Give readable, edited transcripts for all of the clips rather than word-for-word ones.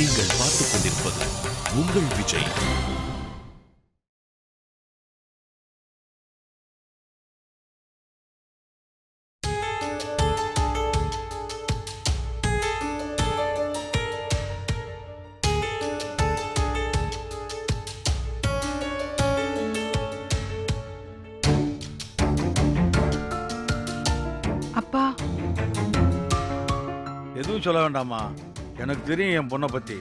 நீங்கள் பார்த்துக் கொண்டிருப்பது உங்கள் விஜய். அப்பா எதுவும் சொல்ல வேண்டாமா, எனக்கு தெரியும் என் பொண்ணை பத்தி.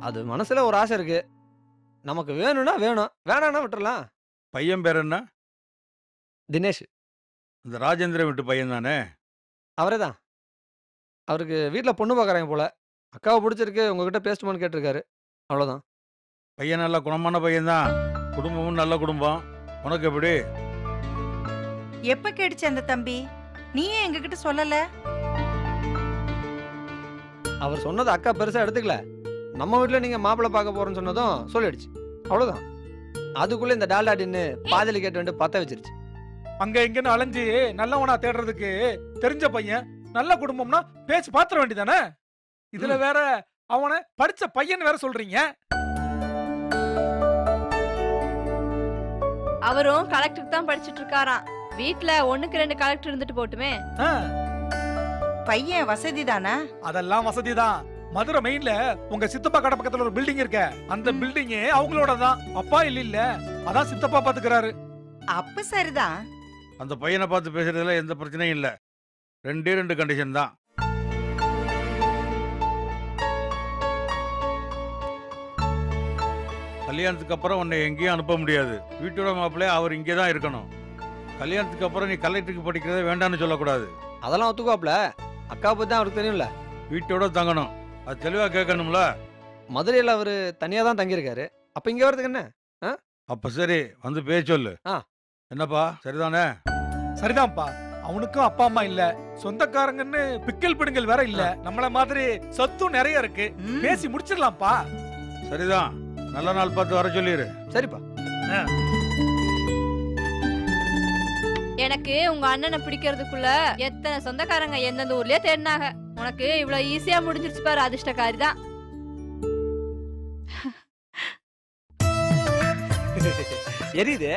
அது மனசுல ஒரு ஆசை இருக்கு. நமக்கு வேணும்னா வேணும், வேணாம்னா விட்டுறலாம். பையன் பேர் என்ன? தினேஷ். இந்த ராஜேந்திரன் வீட்டு பையன் தானே? அவரே தான். அவருக்கு வீட்டில் பொண்ணு பார்க்குறாங்க போல. அக்காவை பிடிச்சிருக்கு, உங்ககிட்ட பேசணுமான்னு கேட்டிருக்காரு. அவ்வளோதான். பையன் நல்ல குணமான பையன்தான், குடும்பமும் நல்ல குடும்பம். உனக்கு எப்படி? எப்ப கேடுச்சு அந்த தம்பி? நீ ஏன் எங்ககிட்ட சொல்லல? அவர் சொன்னது அக்கா பெருசா எடுத்துக்கல. நம்ம வீட்டில் நீங்க மாப்பிள்ளை பார்க்க போறேன்னு சொன்னதும் சொல்லிடுச்சு. அவ்வளோதான். அதுக்குள்ள இந்த டால்டா டின்னு பாதியில் கேட்டு வந்து பத்த வச்சிருச்சு. அங்க இங்கன்னு அலைஞ்சு நல்லவனா தேடுறதுக்கு தெரிஞ்ச பையன் நல்ல குடும்பம்னா பேச்சு பாத்திர வேண்டியதானே? இதுல வேற அவனை படிச்ச பையன் வேற சொல்றீங்க. அவரும் கலெக்டருக்கு தான் படிச்சிட்டு இருக்காராம். வீட்ல 1க்கு 2 கலெக்டர் இருந்துட்டு போட்டுமே. பையன் வசதி தானா? அதெல்லாம் வசதிதான். மதுரை மெயின்ல உங்க சித்தப்பா கடை பக்கத்துல ஒரு பில்டிங் இருக்க, அந்த பில்டிங் அவங்களோட தான். அப்பா இல்ல, அதான் சித்தப்பா பாத்துக்கிறாரு. அப்ப சரிதான். அந்த பையனை பார்த்து பேசுறதுல எந்த பிரச்சனையும் இல்லை. 2 கண்டிஷன் தான். கல்யாணத்துக்கு அப்புறம் உன்னை எங்கேயும் அனுப்ப முடியாது. வீட்டோட மாப்பிள்ளைய அவர் இங்கே தான் இருக்கணும். கல்யாணத்துக்கு அப்புறம் நீ கலெக்டருக்கு படிக்கிறத வேண்டான்னு சொல்லக்கூடாது. அதெல்லாம் ஒத்துக்குவாப்ல. அக்கா பத்தி தான் அவருக்கு தெரியும்ல. வீட்டோட தங்கணும், அது தெளிவா கேட்கணும்ல. மதுரையில் அவர் தனியாக தான் தங்கியிருக்காரு. அப்போ இங்கே வரதுக்கு என்ன? அப்ப சரி, வந்து பேச சொல்லு. என்னப்பா, சரிதானே? சரிதான்ப்பா. அவனுக்கும் அப்பா அம்மா இல்ல, சொந்தக்காரங்கன்னு பிக்கல் பிடுங்கல் வேற இல்ல. நம்மள மாதிரி சொத்தும் நிறைய இருக்கு. பேசி முடிச்சிடலாம்ப்பா. சரிதான், நல்ல நாள் பார்த்து வர சொல்லிடு. சரிப்பா. எனக்கு உங்க அண்ணனை பிடிக்கிறதுக்குள்ள எத்தனை சொந்தக்காரங்க எந்தெந்த ஊர்லயே தேடினாங்க. உனக்கு இவ்வளவு ஈஸியா முடிஞ்சிருச்சு பாரு, அதிர்ஷ்டக்காரி தான். எரியுது,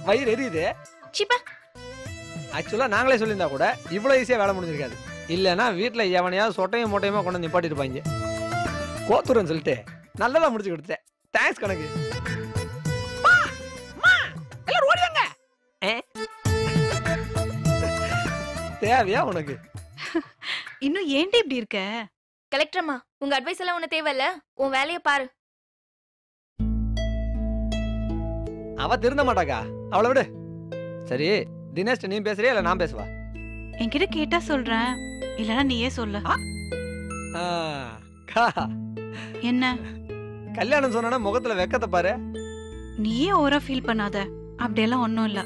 வயிறு எரியுது. சிப்பா, ஆக்சுவலா நாங்களே சொல்லியிருந்தா கூட இவ்வளவு ஈஸியா வேலை முடிஞ்சிருக்காது. இல்லைன்னா வீட்டுல எவனையாவது சொட்டையும் மூட்டையுமா கொண்டு நிப்பாட்டிருப்பாங்க. கோத்துறன்னு சொல்லிட்டு நல்லதா முடிச்சு கொடுத்தேன். தேங்க்ஸ் கணக்கு. எல்லாரும் ஓடிவாங்க. தேவையா உனக்கு? இன்னும் ஏன்டி இப்படி இருக்க? கலெக்டர்மா, உங்க அட்வைஸ் எல்லாம் ஒண்ணு தேவையில்ல. உன் வேலைய பாரு. அவ திருந்த மாட்டாக்கா, அவளை விடு. சரி, தினேஷ் நீ பேசுறியா இல்ல நான் பேசுவா? என்கிட்ட கேட்டா சொல்றேன், இல்லனா நீயே சொல்லு. என்ன கல்யாணம் சொன்னா முகத்துல வெக்கத்தை பாரு. நீயே ஓவரா ஃபீல் பண்ணாத. அப்படியெல்லாம் ஒண்ணும் இல்ல.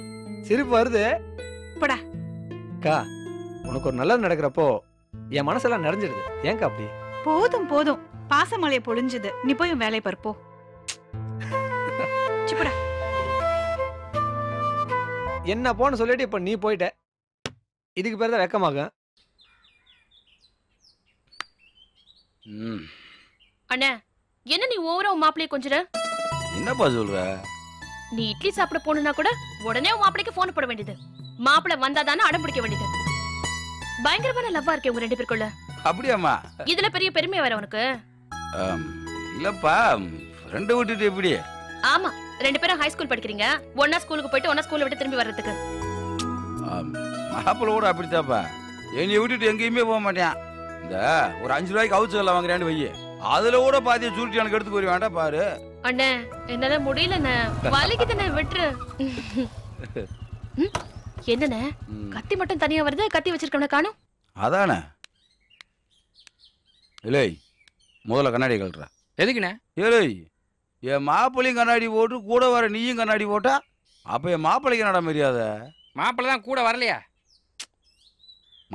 சிரிப்பு வருது. போடா. கா, உனக்கு ஒரு நல்லது நடக்கிறப்போ என் மனசெல்லாம் நிறைஞ்சிடுது. ஏன்க்கா அப்படி? போதும் போதும், பாசமலையை பொழிஞ்சுது. நீ போய் உன் வேலையை பருப்போ. சிப்படா. என்ன போன்னு சொல்லிட்டு இப்ப நீ போயிட்ட. இதுக்கு பேர் தான் வெக்கமாகும். அண்ணா, என்ன நீ ஓவரா உன் மாப்பிளைய கொஞ்சிட? என்னப்பா சொல்ற? நீ இட்லி சாப்பிட போனா கூட உடனே உன் மாப்பிளைக்கு போன் போட வேண்டியது. மாப்பிளை வந்தாதானே அடம் பிடிக்க வேண்டியது. பயங்கரமான லவ்வா இருக்கே உங்க 2 பேருக்குள்ள. அப்படியாமா? இதுல பெரிய பெருமை வேற உனக்கு? இல்லப்பா, ரெண்டு விட்டுட்டு எப்படி? ஆமா, 2 பேரும் ஹை ஸ்கூல் படிக்கிறீங்க. ஒன்னா ஸ்கூலுக்கு போயிட்டு ஒன்னா ஸ்கூல்ல விட்டு திரும்பி வர்றதுக்கு. மாப்பிள்ள கூட அப்படித்தாப்பா. என்னைய விட்டுட்டு எங்கேயுமே போக மாட்டேன். இந்த ஒரு 5 ரூபாய்க்கு அவுச்சு எல்லாம் வாங்குறான்னு வையே, அதுல கூட பாதிய சுருட்டி எனக்கு எடுத்து போய் வேண்டாம் பாரு. அண்ணே, என்னால முடியலண்ணே, வலிக்குதுண்ணே, விட்டுரு. என்னண்ணே, கத்தி மட்டும் தனியா வருது, கத்தி வச்சிருக்கவன காணும். அதானே. இல்லை, முதல்ல கண்ணாடி கழட்டுறா. எதுக்குண்ணே? ஏலே, என் மாப்பிள்ளையும் கண்ணாடி போட்டு கூட வர நீயும் கண்ணாடி போட்டா அப்ப என் மாப்பிள்ளைக்கு நட மரியாத. மாப்பிள்ளை தான் கூட வரலையா?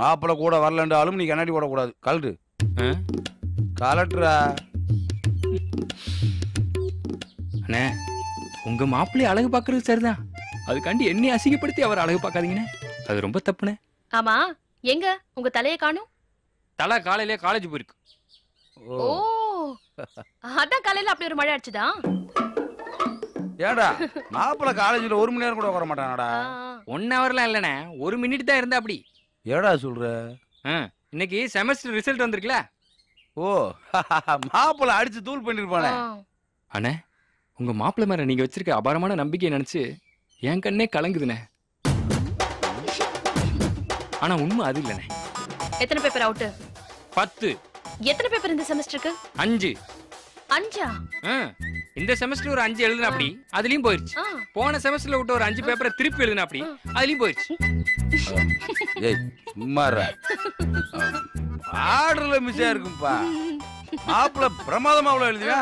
மாப்பிள்ளை கூட வரலன்றாலும் நீ கண்ணாடி போடக்கூடாது. கழட்டு. கலட்டுறா. அண்ணே, உங்க மாப்பிள்ளை அழகு பாக்குறது சரிதான். அதுக்காண்டி என்னை அசிங்கப்படுத்தி அவர் அழகு பார்க்காதீங்கண்ணே, அது ரொம்ப தப்புண்ணே. ஆமா, எங்க உங்க தலையை காணும்? தலை காலையிலே காலேஜ் போயிருக்கு. ஓ அதான் காலையில அப்படி ஒரு மழை அடிச்சுதா? ஏடா மாப்பிள்ள காலேஜ்ல 1 மணி நேரம் கூட உட்கார மாட்டானடா. 1 ஹவர்லாம் இல்லண்ணே, 1 மினிட் தான் இருந்தா அப்படி. ஏடா சொல்ற? இன்னைக்கு செமஸ்டர் ரிசல்ட் வந்திருக்குல. ஓ மாப்பிள்ள அடிச்சு தூள் பண்ணிருப்பானே. அண்ணே, உங்க மாப்பிள்ள மேல நீங்க வச்சிருக்க அபாரமான நம்பிக்கையை நினைச்சு என் கண்ணே கலங்குதுண்ணே. ஆனா உண்மை அது இல்லண்ணே. எத்தனை பேப்பர் அவுட்? 10. எத்தனை பேப்பர் இந்த செமஸ்டருக்கு? 5. 5ஆ? இந்த செமஸ்டர் ஒரு 5 எழுதுன அப்படி அதுலயும் போயிருச்சு. போன செமஸ்டர்ல விட்டு ஒரு 5 பேப்பரை திருப்பி எழுதுன அப்படி அதுலயும் போயிருச்சு. ஏய் சும்மாறா, ஆர்டர்ல மிஸ் ஆயிருக்கும்பா. மாப்பிள்ள பிரமாதமா அவ்வளவு எழுதுவா.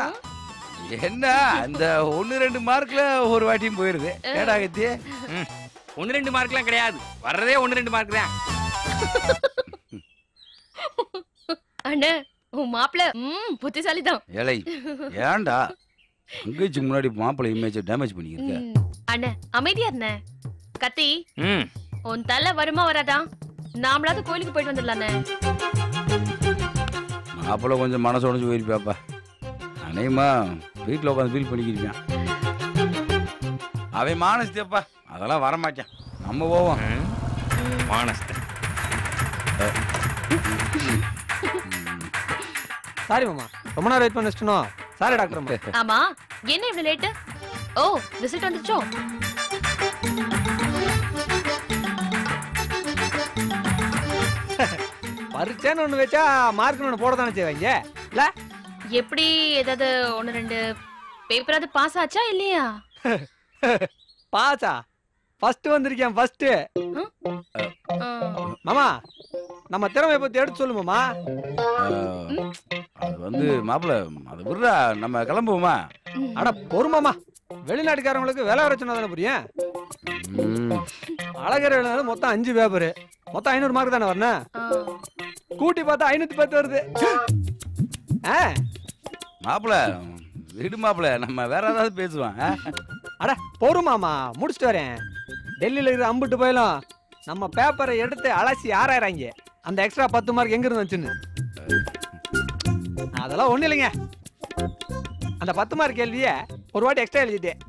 என்ன அந்த 1-2 மார்க்ல ஒரு வாட்டியும் போயிருது. ஏடா கத்தி? 1-2 மார்க்லாம் கிடையாது, வர்றதே 1-2 மார்க் தான். அண்ணே உன் மாப்பிள்ள புத்திசாலி தான். ஏலை ஏன்டா அங்கேச்சு முன்னாடி மாப்பிள்ள இமேஜ் டேமேஜ் பண்ணிருக்க? அண்ணே அமைதியா இருந்தே. கத்தி உன் தலை வருமா வராதா? நாமளாவது கோயிலுக்கு போயிட்டு வந்துடலானே. மாப்பிள்ள கொஞ்சம் மனசு உடஞ்சு போயிருப்பாப்பா. அநேகமா வீட்டில் உட்காந்து ஃபீல் பண்ணிக்கிருப்பான். அவன் மானஸ்தேப்பா, அதெல்லாம் வரமாட்டான். நம்ம போவோம். மானஸ்த சாரி மாமா, ரொம்ப நேரம் வெயிட் பண்ண வச்சுட்டோம். Sorry doctor. ஆமா என்ன இவ்வளவு லேட்? ஓ ரிசல்ட் வந்துச்சோ? பரீட்சைன்னு ஒண்ணு வச்சா மார்க்னு ஒண்ணு போட தானே செய்வாங்க இல்ல? எப்படி ஏதாவது 1-2 பேப்பராவது பாஸ் ஆச்சா இல்லையா? பாஸா? ஃபர்ஸ்ட் வந்திருக்கேன் ஃபர்ஸ்ட். மாமா நம்ம திறமையை பத்தி எடுத்து சொல்லு மாமா. அது வந்து மாப்பிள்ள அது விடுறா, நம்ம கிளம்புவோமா? அட பொறுமாமா, வெளிநாட்டுக்காரங்களுக்கு வேலை வர சொன்னா தானே புரியும். அழகர் எழுதுனது மொத்தம் 5 பேப்பரு, மொத்தம் 500 மார்க் தானே வரணும். கூட்டி பார்த்தா 510 வருது. மாப்பிள்ள விடு மாப்பிள்ள, நம்ம வேற ஏதாவது பேசுவான். அட பொறுமாமா, முடிச்சுட்டு வரேன். டெல்லியில இருக்கிற அம்பிட்டு போயிலும் நம்ம பேப்பரை எடுத்து அலசி ஆராயிறாங்க அந்த எக்ஸ்ட்ரா 10 மார்க் எங்க இருந்து வந்துச்சுன்னு. அதெல்லாம் ஒண்ணு இல்லைங்க, அந்த 10 மார்க் கேள்வியே ஒரு வாட்டி எக்ஸ்ட்ரா எழுதிட்டேன்.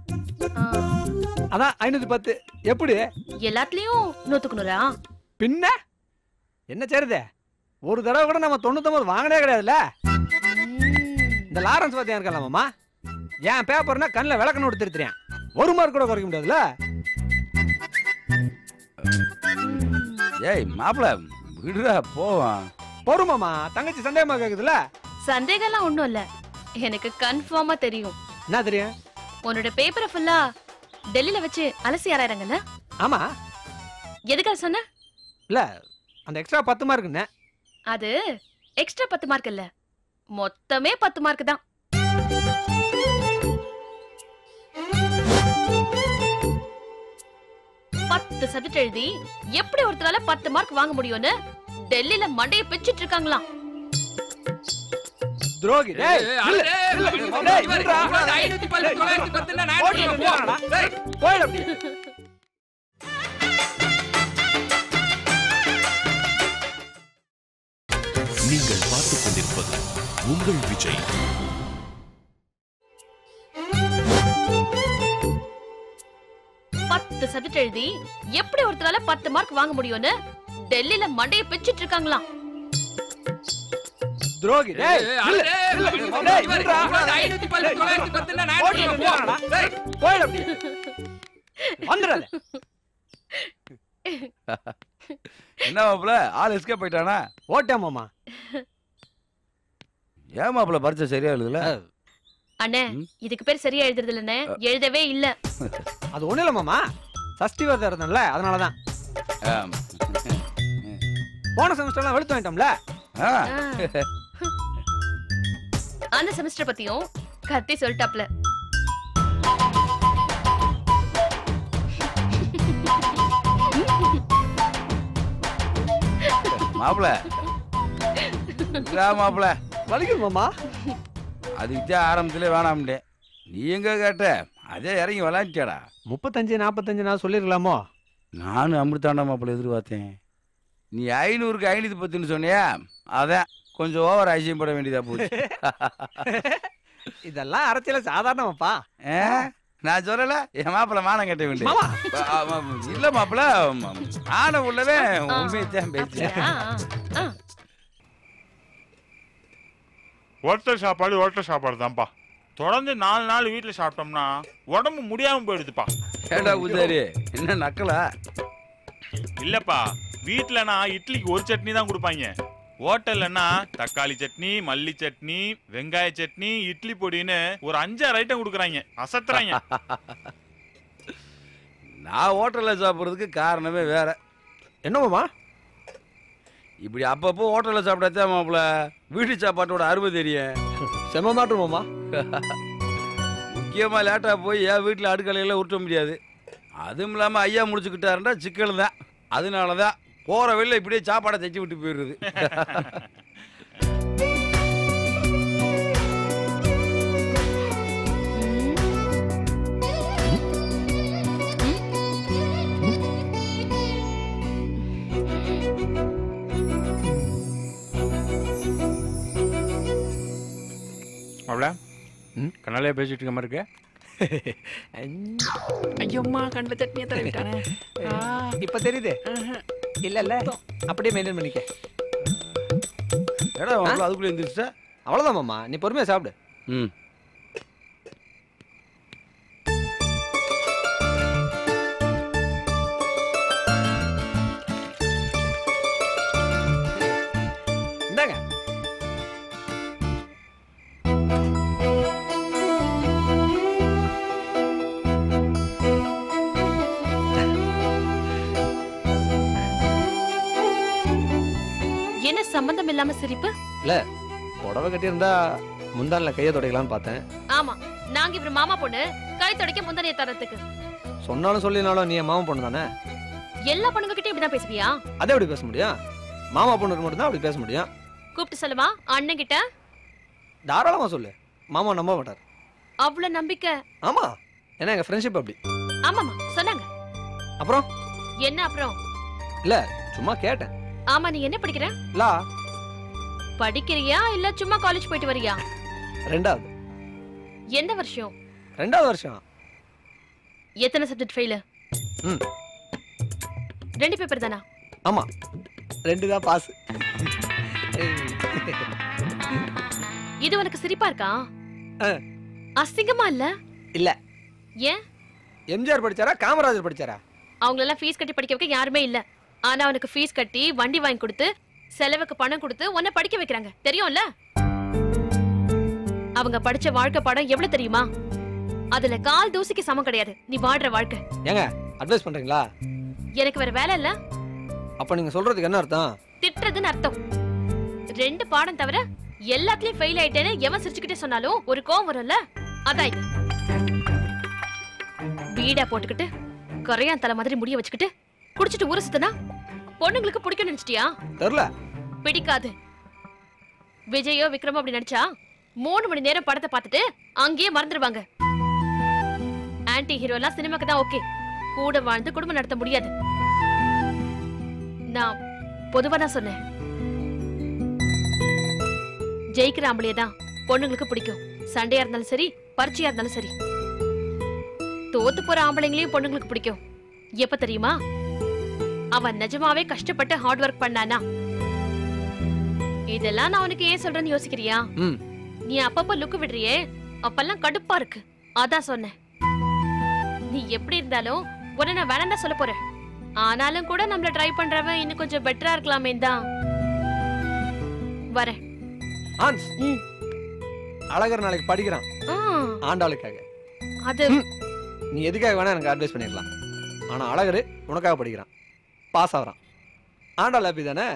அதான் 510. எப்படி எல்லாத்துலயும் 100க்குறா? பின்ன என்ன செய்யறது, ஒரு தடவை கூட நம்ம 99 வாங்கினே கிடையாதுல்ல. இந்த லாரன்ஸ் பத்தி இருக்கலாம் மாமா, என் பேப்பர்னா கண்ணில் விளக்கணும் எடுத்துருத்தேன், 1 மார்க் கூட குறைக்க முடியாதுல்ல. ஏய் மாப்பிள்ள விடுறா போவான். பொறுமாமா, தங்கச்சி சந்தேகமா கேக்குதுல்ல. சந்தேகம்லாம் ஒண்ணும் இல்ல, எனக்கு கன்ஃபார்மா தெரியும். என்ன தெரியும்? உன்னோட பேப்பரை ஃபுல்லா டெல்லியில வச்சு அலசி ஆராயறாங்கல்ல. ஆமா. எதுக்காக சொன்ன? இல்ல அந்த எக்ஸ்ட்ரா 10 மார்க்குன்னு. அது எக்ஸ்ட்ரா 10 மார்க் இல்ல, மொத்தமே 10 மார்க் தான். சப்ஜெக்ட் எழுதி எப்படி ஒருத்தரால 10 மார்க் வாங்க முடியும்னு டெல்லியில மண்டைய பிச்சிட்டு இருக்காங்களாம். துரோகி. டேய் நீங்கள் பார்த்துக் கொண்டிருப்பது உங்கள் விஜய். சப்ஜெக்ட் எழுதி எப்படி ஒருத்தரால 10 மார்க் வாங்க முடியும்னு டெல்லியில மண்டைய பிச்சிட்டு இருக்காங்களாம். துரோகி. என்ன மாப்பிள்ள ஆள் எஸ்கேப் போயிட்டானா? ஓட்டே மாமா. ஏன் மாப்பிள்ள பரிச்சை சரியா எழுதல? அண்ணே இதுக்கு பேர் சரியா எழுதுறது இல்லனே, எழுதவே இல்ல. அது ஒண்ணு இல்ல மாமா, சஷ்டி விரதம் இருந்தேன்ல அதனாலதான். போன செமஸ்டர்லாம் வெளுத்து வாங்கிட்டோம்ல. அந்த செமஸ்டர் பத்தியும் கத்தி சொல்லிட்டாப்ல. மாப்பிள்ள மாப்பிள்ள வலிக்கும் மாமா. அது வித்தியா ஆரம்பத்திலே வேணாம்டே, நீ எங்க கேட்ட அதே இறங்கி விளையாண்டியாடா. 35-45 நான் சொல்லிருக்கலாமோ? நானும் அமிர்தாண்ட மாப்பிள்ள எதிர்பார்த்தேன். நீ 500க்கு 510 சொன்னியா, அதான் கொஞ்சம் ஓவர் ஐசியம் போட வேண்டியதா போச்சு. இதெல்லாம் அரசியல சாதாரணமாப்பா. நான் சொல்லல என் மாப்பிள்ள மானம் கட்ட வேண்டிய இல்ல மாப்பிள்ள மானம் உள்ளவே உண்மையத்தான் பேச்சு. ஹோட்டல் சாப்பாடு தான்ப்பா. தொடர்ந்து 4 நாள் வீட்டில் சாப்பிட்டோம்னா உடம்பு முடியாம போயிடுதுப்பா. கேட்டா பூசாரி என்ன நக்கலா? இல்லப்பா, வீட்டிலனா இட்லிக்கு ஒரு சட்னி தான் கொடுப்பாங்க. ஹோட்டல்லன்னா தக்காளி சட்னி, மல்லி சட்னி, வெங்காய சட்னி, இட்லி பொடின்னு ஒரு 5-6 ஐட்டம் கொடுக்குறாங்க. அசத்துறாங்க. நான் ஹோட்டல்ல சாப்பிட்றதுக்கு காரணமே வேற. என்னமாமா? இப்படி அப்பப்போ ஹோட்டல்ல சாப்பிட்டாதான் மாப்பிள்ள வீட்டு சாப்பாட்டோட அருமை தெரியும். செம மாட்டுமாமா. முக்கியமா லேட்டா போய் என் வீட்டில் அடுக்கலையில உருட்ட முடியாது. அதுவும் இல்லாம ஐயா முடிச்சுக்கிட்டாருன்னா சிக்கல் தான். அதனாலதான் போற வெளில இப்படியே சாப்பாடை தைச்சு விட்டு போயிடுறது. அவ்வளோ கண்ணாலே பேசிட்டு இருக்க மாதிரி இருக்கு. ஐயோம்மா கண்ணில் சட்னியை தடவிட்டானே. இப்ப தெரியுது இல்ல இல்ல அப்படியே மெயின்டைன் பண்ணிக்க. ஏடா அதுக்குள்ள எழுந்திரிச்சா அவ்வளவுதான் மாமா, நீ பொறுமையா சாப்பிடு. ம் இந்தாங்க. என்ன சம்பந்தம் இல்லாம சிரிப்பு? இல்ல புடவை கட்டியிருந்தா முந்தானில கையை துடைக்கலாம்னு பார்த்தேன். ஆமா, நாங்க இவரு மாமா பொண்ணு கை துடைக்க முந்தனைய தரத்துக்கு. சொன்னாலும் சொல்லினாலும் நீ மாமா பொண்ணு தானே. எல்லா பொண்ணுங்க கிட்ட இப்படிதான் பேசுவியா? அதே எப்படி பேச முடியும்? மாமா பொண்ணுக்கு மட்டும் தான் அப்படி பேச முடியும். கூப்பிட்டு சொல்லுமா அண்ணன் கிட்ட? தாராளமா சொல்லு, மாமா நம்ப மாட்டார். அவ்வளவு நம்பிக்கை? ஆமா, ஏன்னா எங்க ஃப்ரெண்ட்ஷிப் அப்படி. ஆமாமா சொன்னாங்க. அப்புறம் என்ன அப்புறம்? இல்ல சும்மா கேட்டேன். ஆமா, நீ என்ன படிக்கிற? லா. படிக்கிறியா இல்ல சும்மா காலேஜ் போயிட்டு வரியா? 2வது. எந்த வருஷம்? 2வது வருஷம். எத்தனை சப்ஜெக்ட் ஃபெயில்? 2 பேப்பர் தானா? ஆமா, 2 தான் பாஸ். இது உனக்கு சிரிப்பா இருக்கா? அசிங்கமா இல்ல? இல்ல. ஏன்? எம்ஜிஆர் படிச்சாரா காமராஜர் படிச்சாரா? அவங்க எல்லாம் ஃபீஸ் கட்டி படிக்க வைக்க யாருமே இல்ல. ஆனா அவனுக்கு ஃபீஸ் கட்டி வண்டி வாங்கி கொடுத்து செலவுக்கு பணம் கொடுத்து உன்னை படிக்க வைக்கிறாங்க, தெரியும்ல? அவங்க படிச்ச வாழ்க்கை பாடம் எவ்வளவு தெரியுமா? அதுல கால் தூசிக்கு சமம் கிடையாது நீ வாடுற வாழ்க்கை. ஏங்க அட்வைஸ் பண்றீங்களா? எனக்கு வேற வேலை இல்ல. அப்ப நீங்க சொல்றதுக்கு என்ன அர்த்தம்? திட்டுறதுன்னு அர்த்தம். 2 பாடம் தவிர எல்லாத்துலயும் ஃபெயில் ஆயிட்டேன்னு எவன் சிரிச்சுக்கிட்டே சொன்னாலும் ஒரு கோவம் வரும்ல, அதான் இது. வீடா போட்டுக்கிட்டு கரையான் தலை மாதிரி முடிய வச்சுக்கிட்டு குடிச்சிட்டு ஊரை சுத்தனா பொண்ணுங்களுக்கு பிடிக்கும் நினைச்சிட்டியா? தெரியல. பிடிக்காது. விஜயோ விக்ரமோ அப்படி நடிச்சா 3 மணி நேரம் படத்தை பார்த்துட்டு அங்கேயே மறந்துடுவாங்க. ஆன்டி ஹீரோ எல்லாம் சினிமாக்கு தான் ஓகே, கூட வாழ்ந்து குடும்பம் நடத்த முடியாது. நான் பொதுவா தான் சொன்னேன். ஜெயிக்கிற ஆம்பளைய தான் பொண்ணுங்களுக்கு பிடிக்கும். சண்டையா இருந்தாலும் சரி, பரீட்சையா இருந்தாலும் சரி. தோத்து போற ஆம்பளைங்களையும் பொண்ணுங்களுக்கு பிடிக்கும். எப்ப தெரியுமா? அவன் நிஜமாவே கஷ்டப்பட்டு ஹார்ட் ஒர்க் பண்ணானா. இதெல்லாம் நான் உனக்கு ஏன் சொல்றேன்னு யோசிக்கிறியா? நீ அப்பப்ப லுக்கு விடுறியே, அப்பெல்லாம் கடுப்பா இருக்கு, அதான் சொன்னேன். நீ எப்படி இருந்தாலும் உன்னை நான் வேணாம் தான் சொல்ல போறேன். ஆனாலும் கூட நம்மள ட்ரை பண்றவன் இன்னும் கொஞ்சம் பெட்டரா இருக்கலாமே தான் வரேன். அழகர் நாளைக்கு படிக்கிறான் ஆண்டாளுக்காக. அது நீ எதுக்காக வேணா எனக்கு அட்வைஸ் பண்ணிடலாம். ஆனா அழகர் உனக்காக படிக்கிறான், பாஸ் ஆகிறான். ஆண்டாள் ஹாப்பி தானே?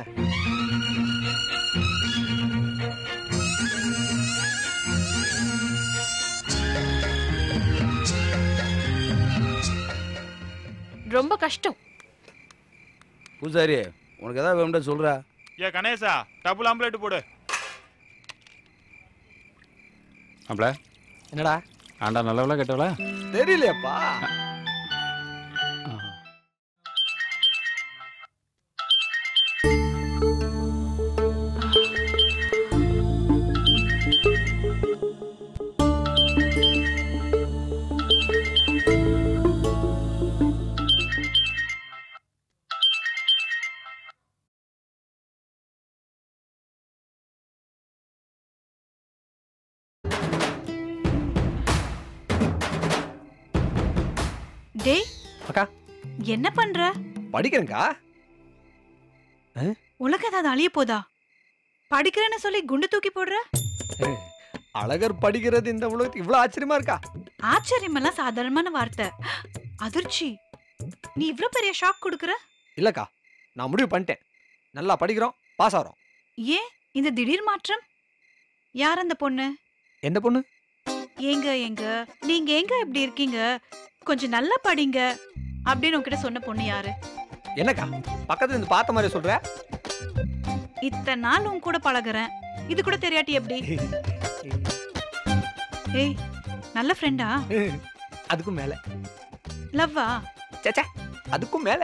ரொம்ப கஷ்டம். பூசாரி உனக்கு ஏதாவது வேணும்டா சொல்றா. ஏ கணேசா, டபுள் ஆம்லெட் போடு. அப்பல என்னடா ஆண்டா நல்லவளா கெட்டவளா தெரியலையாப்பா. டேய் அக்கா என்ன பண்ற? படிக்கிறேன்க்கா. உலகம் ஏதாவது அழிய போதா? படிக்கிறேன்னு சொல்லி குண்டு தூக்கி போடுற? அழகர் படிக்கிறது இந்த உலகத்துக்கு இவ்வளவு ஆச்சரியமா இருக்கா? ஆச்சரியமெல்லாம் சாதாரணமான வார்த்தை. அதிர்ச்சி. நீ இவ்ளோ பெரிய ஷாக் கொடுக்கற? இல்லக்கா, நான் முடிவு பண்ணிட்டேன். நல்லா படிக்கிறோம், பாஸ் ஆகிறோம். ஏன் இந்த திடீர் மாற்றம்? யார் அந்த பொண்ணு? எந்த பொண்ணு? ஏங்க நீங்க எங்க இப்படி இருக்கீங்க? கொஞ்சம் நல்லா படிங்க அப்படின்னு உன்கிட்ட சொன்ன பொண்ணு யாரு? என்னக்கா பக்கத்துல இருந்து பார்த்த மாதிரி சொல்ற? இத்தனை நாள் உன் கூட பழகுறேன், இது கூட தெரியாட்டி எப்படி? ஏய், நல்ல ஃப்ரெண்டா? அதுக்கும் மேல. லவ்வா? சச்சா, அதுக்கும் மேல.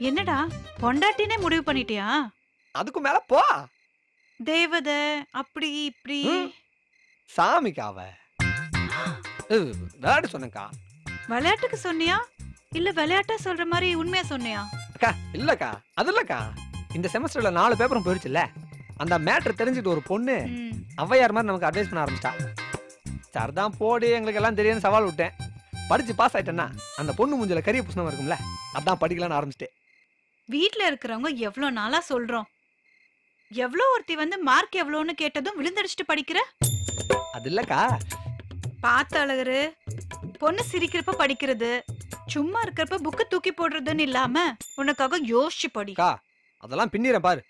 என்னடா பொண்டாட்டினே முடிவு பண்ணிட்டியா? அதுக்கும் மேல போ. தேவத அப்படி இப்படி. சாமிக்காவ விளையாட்டு சொன்னக்கா. விளையாட்டுக்கு சொன்னியா இல்ல விளையாட்டா சொல்ற மாதிரி உண்மையா சொன்னியா? அக்கா இல்லக்கா, அது இல்லக்கா. இந்த செமஸ்டர்ல 4 பேப்பரும் போயிடுச்சுல்ல, அந்த மேட்டர் தெரிஞ்சுட்டு ஒரு பொண்ணு ஔவையார் மாதிரி நமக்கு அட்வைஸ் பண்ண ஆரம்பிச்சிட்டா. சார் தான் போடு, எங்களுக்கு எல்லாம் தெரியும்னு சவால் விட்டேன். படிச்சு பாஸ் ஆயிட்டேன்னா அந்த பொண்ணு மூஞ்சில கரிய புஷ்ணம் இருக்கும்ல, அதான் படிக்கலான்னு ஆரம்பிச்சிட்டேன். வீட்ல இருக்கிறவங்க எவ்வளவு நாளா சொல்றோம். எவ்வளோ ஒருத்தி வந்து மார்க் எவ்வளோன்னு கேட்டதும் விழுந்தடிச்சிட்டு படிக்கிற? அது இல்லக்கா. பார்த்த அழகரு பொண்ணு சிரிக்கிறப்ப படிக்கிறது, சும்மா இருக்கிறப்ப புக்கு தூக்கி போடுறதுன்னு இல்லாம உனக்காக யோசிச்சு படி. அதெல்லாம் பின்னிறேன் பாரு.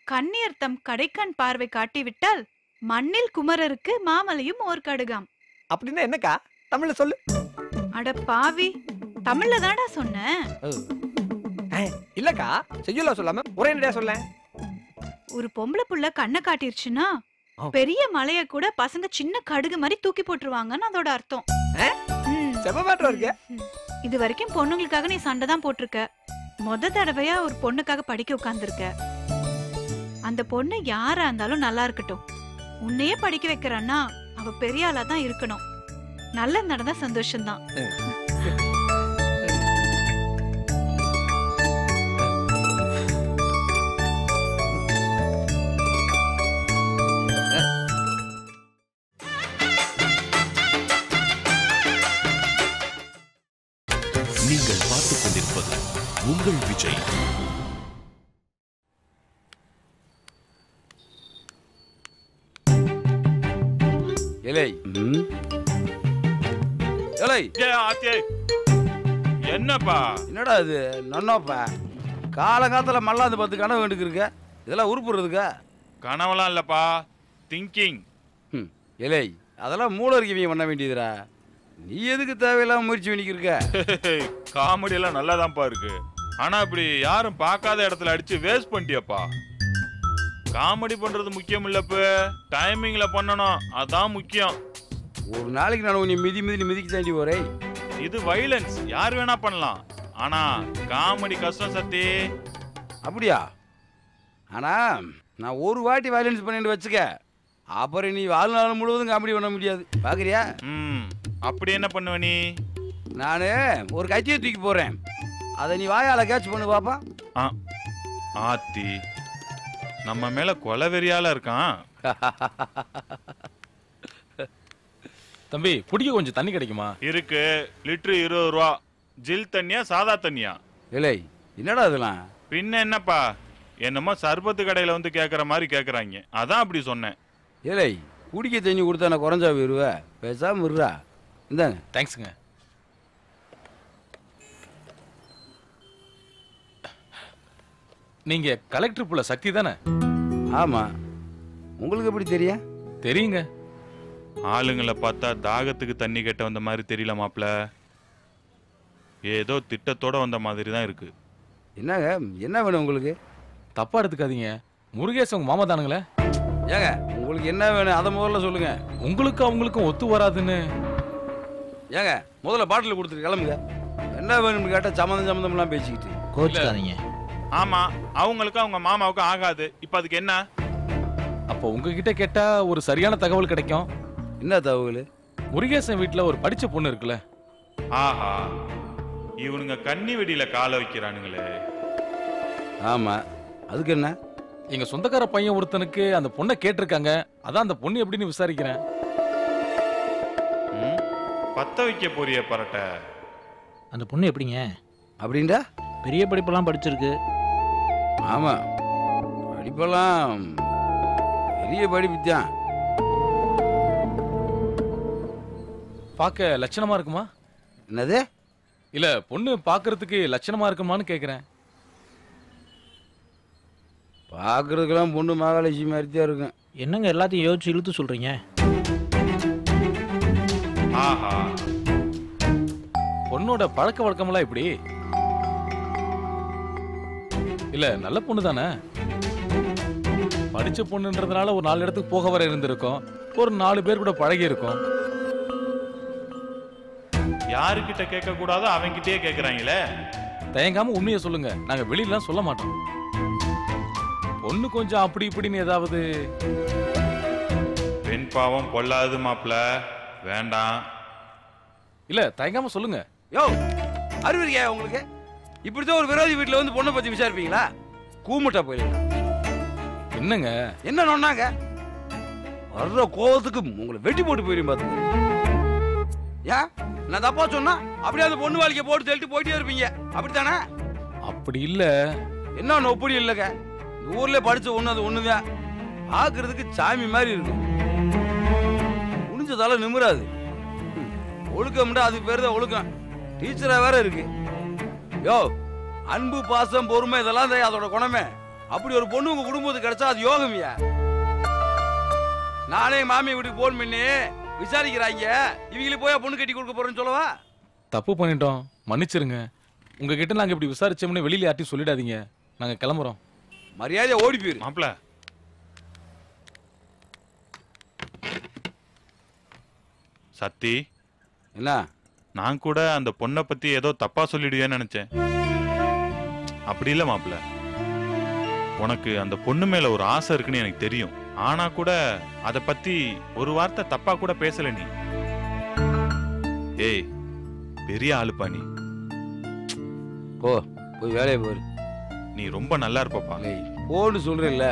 கண்ணியர் தம் கடைக்கண் பார்வை காட்டி விட்டால் மண்ணில் குமரருக்கு மாமலையும் ஓர் கடுகாம். அப்படின்னா என்னக்கா? தமிழ்ல சொல்லு. அட பாவி, தமிழ்ல தான்டா சொன்னேன். இல்லக்கா, செய்யுளா சொல்லாம ஒரே நடையா சொல்ல. ஒரு பொம்பளை புள்ள கண்ணை காட்டிருச்சுன்னா பெரிய மலைய கூட பசங்க சின்ன கடுகு மாதிரி தூக்கி போட்டுருவாங்கன்னு அதோட அர்த்தம். இது வரைக்கும் பொண்ணுங்களுக்காக நீ சண்டை தான் போட்டிருக்க. முத தடவையா ஒரு பொண்ணுக்காக படிக்க உட்கார்ந்துருக்க. அந்த பொண்ணு யாரா இருந்தாலும் நல்லா இருக்கட்டும். உன்னையே படிக்க வைக்கிறான்னா அவ பெரிய ஆளா தான் இருக்கணும். நல்ல நடந்தா சந்தோஷம்தான். நீங்கள் பார்த்துக் கொண்டிருப்பது உங்கள் விஜய். என்னப்பா என்னடா இது நன்னோப்பா? காலங்காலத்துல மல்லாந்து 10 கனவு வேண்டுக்கு இருக்க. இதெல்லாம் உருப்புறதுக்கா? கனவெல்லாம் இல்லப்பா, திங்கிங். இலை அதெல்லாம் மூளை இருக்கவங்க பண்ண வேண்டியதுடா. நீ எதுக்கு தேவையில்லாம முயற்சி பண்ணிக்க இருக்க? காமெடி எல்லாம் நல்லாதான்ப்பா இருக்கு. ஆனா இப்படி யாரும் பார்க்காத இடத்துல அடிச்சு வேஸ்ட் பண்ணிட்டியப்பா. காமெடி பண்றது முக்கியம் இல்லப்ப, டைமிங்ல பண்ணணும், அதான் முக்கியம். ஒரு நாளைக்கு நான் உன்னை மிதிக்க தாண்டி போறேன். இது வைலன்ஸ், யார் வேணா பண்ணலாம். ஆனா காமெடி கஷ்டம் சத்தி. அப்படியா? ஆனா நான் ஒரு வாட்டி வைலன்ஸ் பண்ணிட்டு வச்சுக்க, அப்புறம் நீ வாழ்நாள் முழுவதும் காமெடி பண்ண முடியாது. பாக்குறியா? அப்படி என்ன பண்ணுவ நீ? நானு ஒரு கத்தியை தூக்கி போறேன், அதை நீ வாயால கேட்ச் பண்ணு பாப்பா. ஆத்தி, நம்ம மேல கொலவெறியால இருக்கான். தம்பி, குடிக்க கொஞ்சம் தண்ணி கிடைக்குமா? இருக்கு, லிட்டரு 20 ரூபா. ஜில் தண்ணியா சாதா தண்ணியா? இல்லை, என்னடா இதெல்லாம்? பின்ன என்னப்பா, என்னமோ சர்பத்து கடையில வந்து கேக்குற மாதிரி கேக்குறாங்க, அதான் அப்படி சொன்னேன். இல்லை, குடிக்க தண்ணி கொடுத்தா நான் குறைஞ்சா போயிருவ, பேசாம இருடா. இந்தாங்க. தேங்க்ஸுங்க. நீங்க கலெக்டர் புள்ள சக்தி தானே? ஆமா. உங்களுக்கு எப்படி தெரியும்? தெரியுங்க. ஆளுங்களை பார்த்தா தாகத்துக்கு தண்ணி கட்ட வந்த மாதிரி தெரியல மாப்ள, ஏதோ திட்டத்தோட வந்த மாதிரி தான் இருக்கு. என்னங்க, என்ன வேணும் உங்களுக்கு? தப்பா எடுத்துக்காதீங்க, முருகேசன் உங்க மாமா தானுங்களே. ஏங்க, உங்களுக்கு என்ன வேணும் அதை முதல்ல சொல்லுங்க. உங்களுக்கு அவங்களுக்கும் ஒத்து வராதுன்னு. ஏங்க, முதல்ல பாட்டில் கொடுத்துட்டு கிளம்புங்க. என்ன வேணும்னு கேட்டா சம்மந்தம்லாம் பேசிக்கிட்டு கோச்சுக்காதீங்க. ஆமா, அவங்களுக்கும் அவங்க மாமாவுக்கும் ஆகாது. இப்ப அதுக்கு என்ன? அப்போ உங்ககிட்ட கேட்டா ஒரு சரியான தகவல் கிடைக்கும். என்ன தகவல்? முருகேசன் வீட்டுல ஒரு படிச்ச பொண்ணு இருக்குல்ல. ஆஹா, இவனுங்க கன்னி வெடியில கால வைக்கிறானுங்களே. ஆமா, அதுக்கு என்ன? எங்க சொந்தக்கார பையன் ஒருத்தனுக்கு அந்த பொண்ணை கேட்டிருக்காங்க, அதான் அந்த பொண்ணு எப்படின்னு விசாரிக்கிறேன். பத்த வைக்க போறிய பரட்ட? அந்த பொண்ணு எப்படிங்க? அப்படின்டா பெரிய படிப்பெல்லாம் படிச்சிருக்கு. ஆமா, படிப்பெல்லாம் பெரிய படிப்பு தான். பார்க்க லட்சணமா இருக்குமா? என்னது? இல்ல பொண்ணு பார்க்கிறதுக்கு லட்சணமா இருக்குமான்னு கேக்குறேன். பார்க்கறதுக்கெல்லாம் பொண்ணு மகாலட்சுமி மாதிரி தான் இருக்கும். என்னங்க எல்லாத்தையும் யோசிச்சு இழுத்து சொல்றீங்க? ஆஹா, பொண்ணோட பழக்க வழக்கமெல்லாம் எப்படி? இல்ல நல்ல பொண்ணு தானே? படிச்ச பொண்ணுன்றதுனால ஒரு 4 இடத்துக்கு போக வர இருந்திருக்கும், ஒரு 4 பேர் கூட பழகி இருக்கும். யாருக்கிட்ட கேட்க கூடாதோ அவங்கிட்டயே கேக்குறாங்களே. தயங்காம உண்மையை சொல்லுங்க, நாங்க வெளியிலாம் சொல்ல மாட்டோம். பொண்ணு கொஞ்சம் அப்படி இப்படின்னு ஏதாவது? பெண் பாவம் பொல்லாது மாப்ள, வேண்டாம். இல்ல தயங்காம சொல்லுங்க. யோ, அறிவிருக்கா உங்களுக்கு? இப்படிதான் ஒரு விரோதி வீட்டுல வந்து பொண்ணை பத்தி விசாரிப்பீங்களா? கூமுட்டா போயிருங்க. என்னங்க என்ன நொன்னாங்க? வர்ற கோவத்துக்கு உங்களை வெட்டி போட்டு போயிருங்க பாத்துங்க. ஏன் நான் தப்பா சொன்னா அப்படியே அந்த பொண்ணு வாழ்க்கைய போட்டு தள்ளிட்டு போயிட்டே இருப்பீங்க, அப்படித்தானே? அப்படி இல்ல. என்ன ஒப்படி இல்லைங்க, இந்த ஊர்ல படிச்ச ஒண்ணு அது ஒண்ணுதான். பாக்குறதுக்கு சாமி மாதிரி இருக்கும், முடிஞ்சதால நிமிராது. ஒழுக்கம்டா அதுக்கு பேரு தான் ஒழுக்கம். டீச்சரா வேற இருக்கு. யோ, அன்பு பாசம் பொறுமை இதெல்லாம் தான் அதோட குணமே. அப்படி ஒரு பொண்ணு உங்க குடும்பத்துக்கு கிடைச்சா அது யோகமியா? நானே மாமி வீட்டுக்கு போன் பண்ணி விசாரிக்கிறாங்க, இவங்களுக்கு போய் பொண்ணு கட்டி கொடுக்க போறேன்னு சொல்லவா? தப்பு பண்ணிட்டோம், மன்னிச்சிருங்க. உங்ககிட்ட நாங்க இப்படி விசாரிச்சோம்னு வெளியில யார்ட்டையும் சொல்லிடாதீங்க. நாங்க கிளம்புறோம். மரியாதையா ஓடி போயிரு மாப்ள. சத்தி, என்ன? நான் கூட அந்த பொண்ணை பத்தி ஏதோ தப்பா சொல்லிடுவேன்னு நினைச்சேன். அப்படி இல்ல மாப்ள, உனக்கு அந்த பொண்ணு மேல ஒரு ஆசை இருக்குன்னு எனக்கு தெரியும். ஆனா கூட அத பத்தி ஒரு வார்த்தை தப்பா கூட பேசல நீ. ஏய், பெரிய ஆளுப்பா நீ. போ, போய் வேலையை போரு. நீ ரொம்ப நல்லா இருப்பப்பா. போன்னு சொல்றேன்ல.